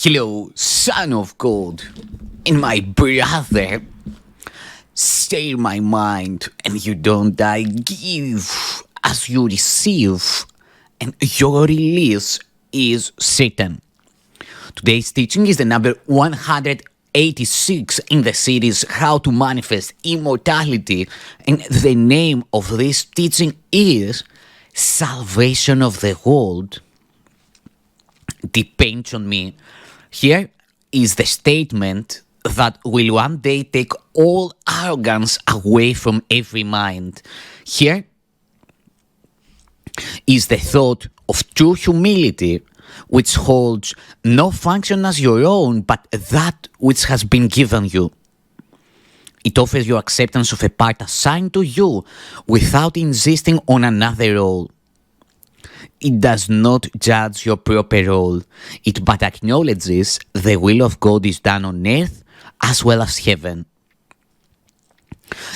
Hello, son of God, and my brother. Stay my mind, and you don't die. Give as you receive, and your release is certain. Today's teaching is the number 186 in the series How to Manifest Immortality, and the name of this teaching is Salvation of the World Depends on Me. Here is the statement that will one day take all arrogance away from every mind. Here is the thought of true humility, which holds no function as your own, but that which has been given you. It offers you acceptance of a part assigned to you without insisting on another role. It does not judge your proper role, it but acknowledges the will of God is done on earth as well as heaven.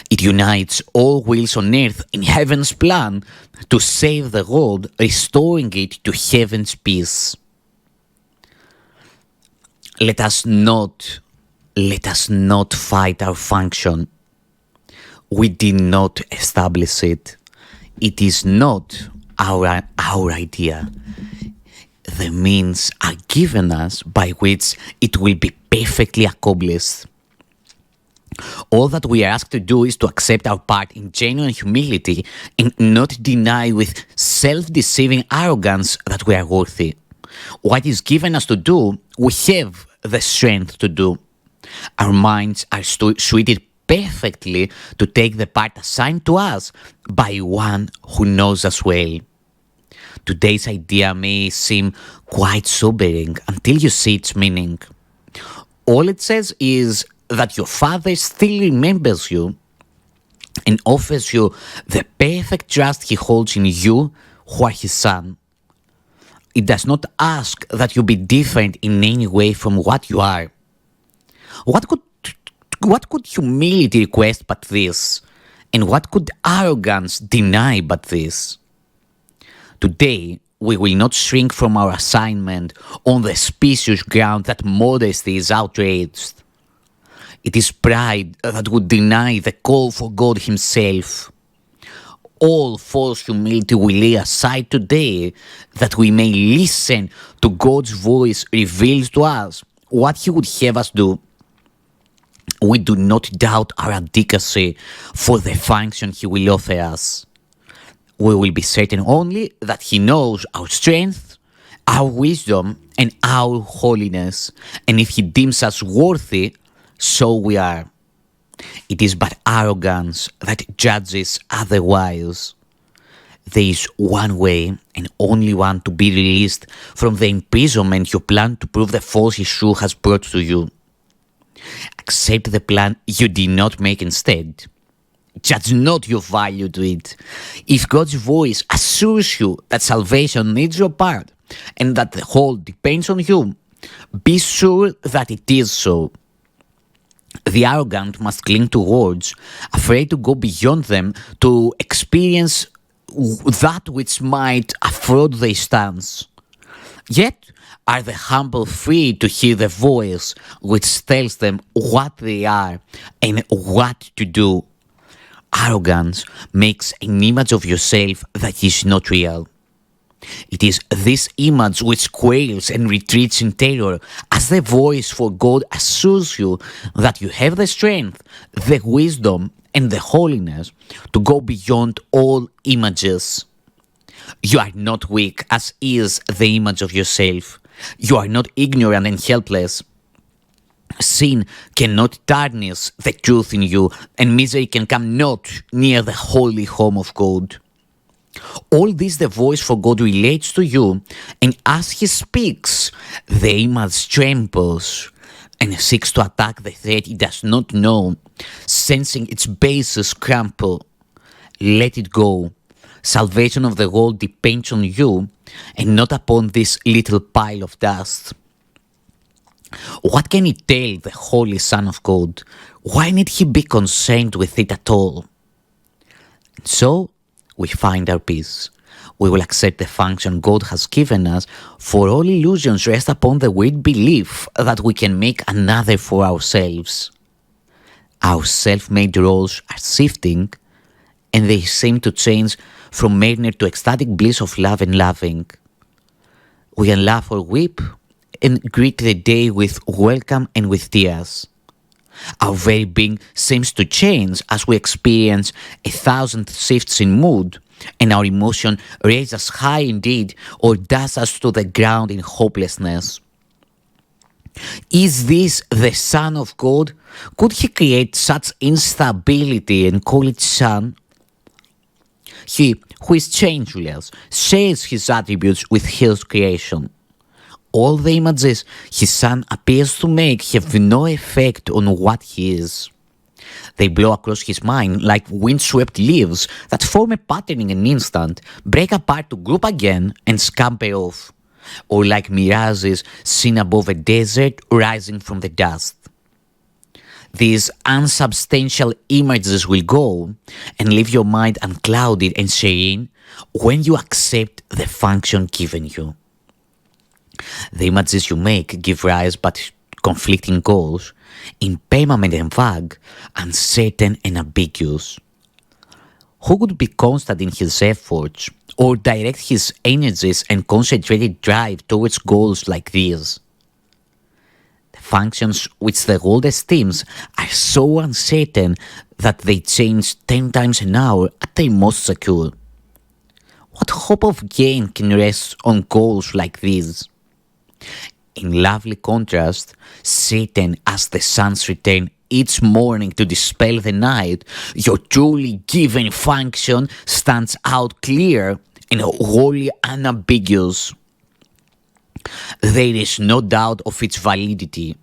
It unites all wills on earth in heaven's plan to save the world, restoring it to heaven's peace. Let us not fight our function. We did not establish it. It is not our idea. The means are given us by which it will be perfectly accomplished. All that we are asked to do is to accept our part in genuine humility and not deny with self-deceiving arrogance that we are worthy. What is given us to do, we have the strength to do. Our minds are suited perfectly to take the part assigned to us by one who knows us well. Today's idea may seem quite sobering until you see its meaning. All it says is that your father still remembers you and offers you the perfect trust he holds in you who are his son. It does not ask that you be different in any way from what you are. What could humility request but this? And what could arrogance deny but this? Today, we will not shrink from our assignment on the specious ground that modesty is outraged. It is pride that would deny the call for God Himself. All false humility we lay aside today that we may listen to God's voice reveals to us what He would have us do. We do not doubt our adequacy for the function He will offer us. We will be certain only that He knows our strength, our wisdom, and our holiness, and if He deems us worthy, so we are. It is but arrogance that judges otherwise. There is one way, and only one, to be released from the imprisonment you plan to prove the false issue has brought to you. Accept the plan you did not make instead. Judge not your value to it. If God's voice assures you that salvation needs your part and that the whole depends on you, be sure that it is so. The arrogant must cling to words, afraid to go beyond them to experience that which might afford their stance. Yet are the humble free to hear the voice which tells them what they are and what to do. Arrogance makes an image of yourself that is not real. It is this image which quails and retreats in terror as the voice for God assures you that you have the strength, the wisdom, and the holiness to go beyond all images. You are not weak as is the image of yourself. You are not ignorant and helpless. Sin cannot tarnish the truth in you, and misery can come not near the holy home of God. All this the voice for God relates to you, and as He speaks, the image trembles and seeks to attack the threat it does not know, sensing its bases crumple. Let it go. Salvation of the world depends on you, and not upon this little pile of dust. What can it tell the Holy Son of God? Why need He be concerned with it at all? So we find our peace. We will accept the function God has given us, for all illusions rest upon the weird belief that we can make another for ourselves. Our self-made roles are shifting, and they seem to change from madness to ecstatic bliss of love and loving. We can laugh or weep, and greet the day with welcome and with tears. Our very being seems to change as we experience 1,000 shifts in mood, and our emotion raises us high indeed or dashes us to the ground in hopelessness. Is this the Son of God? Could he create such instability and call it Son? He, who is changeless, shares his attributes with his creation. All the images his Son appears to make have no effect on what he is. They blow across his mind like windswept leaves that form a pattern in an instant, break apart to group again, and scamper off. Or like mirages seen above a desert rising from the dust. These unsubstantial images will go and leave your mind unclouded and serene when you accept the function given you. The images you make give rise but conflicting goals, impermanent and vague, uncertain and ambiguous. Who would be constant in his efforts or direct his energies and concentrated drive towards goals like these? The functions which the world esteems are so uncertain that they change 10 times an hour at their most secure. What hope of gain can rest on goals like these? In lovely contrast, Satan as the sun's return each morning to dispel the night, your truly given function stands out clear and wholly unambiguous. There is no doubt of its validity.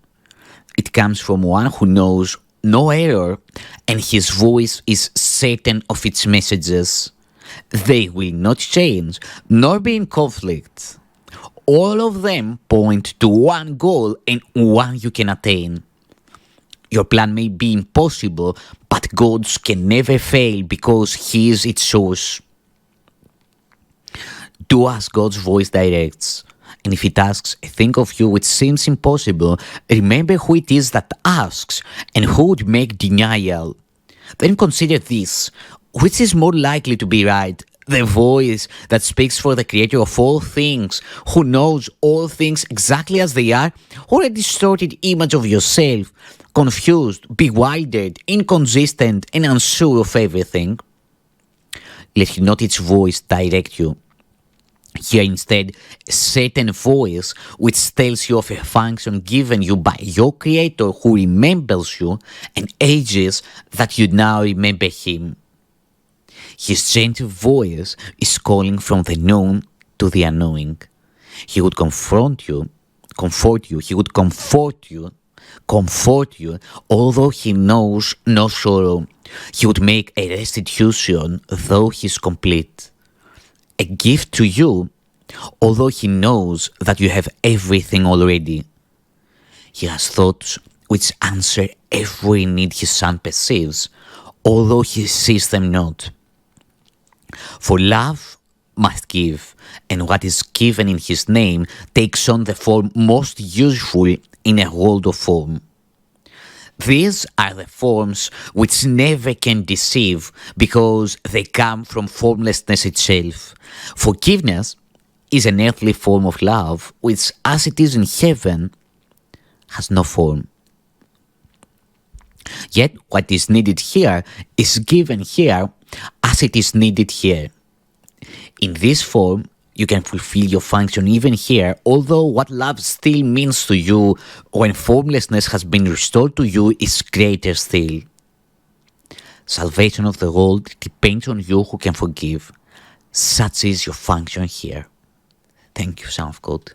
It comes from one who knows no error, and his voice is certain of its messages. They will not change, nor be in conflict. All of them point to one goal and one you can attain. Your plan may be impossible, but God's can never fail because He is its source. Do as God's voice directs. And if it asks a thing of you which seems impossible, remember who it is that asks and who would make denial. Then consider this: which is more likely to be right? The voice that speaks for the Creator of all things, who knows all things exactly as they are, or a distorted image of yourself, confused, bewildered, inconsistent, and unsure of everything? Let not its voice direct you. Hear instead a certain voice which tells you of a function given you by your Creator, who remembers you and ages that you now remember Him. His gentle voice is calling from the known to the unknowing. He would comfort you, he would comfort you, although he knows no sorrow. He would make a restitution, though he is complete. A gift to you, although he knows that you have everything already. He has thoughts which answer every need his Son perceives, although he sees them not. For love must give, and what is given in his name takes on the form most useful in a world of form. These are the forms which never can deceive because they come from formlessness itself. Forgiveness is an earthly form of love which, as it is in heaven, has no form. Yet what is needed here is given here as it is needed here. In this form, you can fulfill your function even here, although what love still means to you when formlessness has been restored to you is greater still. Salvation of the world depends on you who can forgive. Such is your function here. Thank you, Son of God.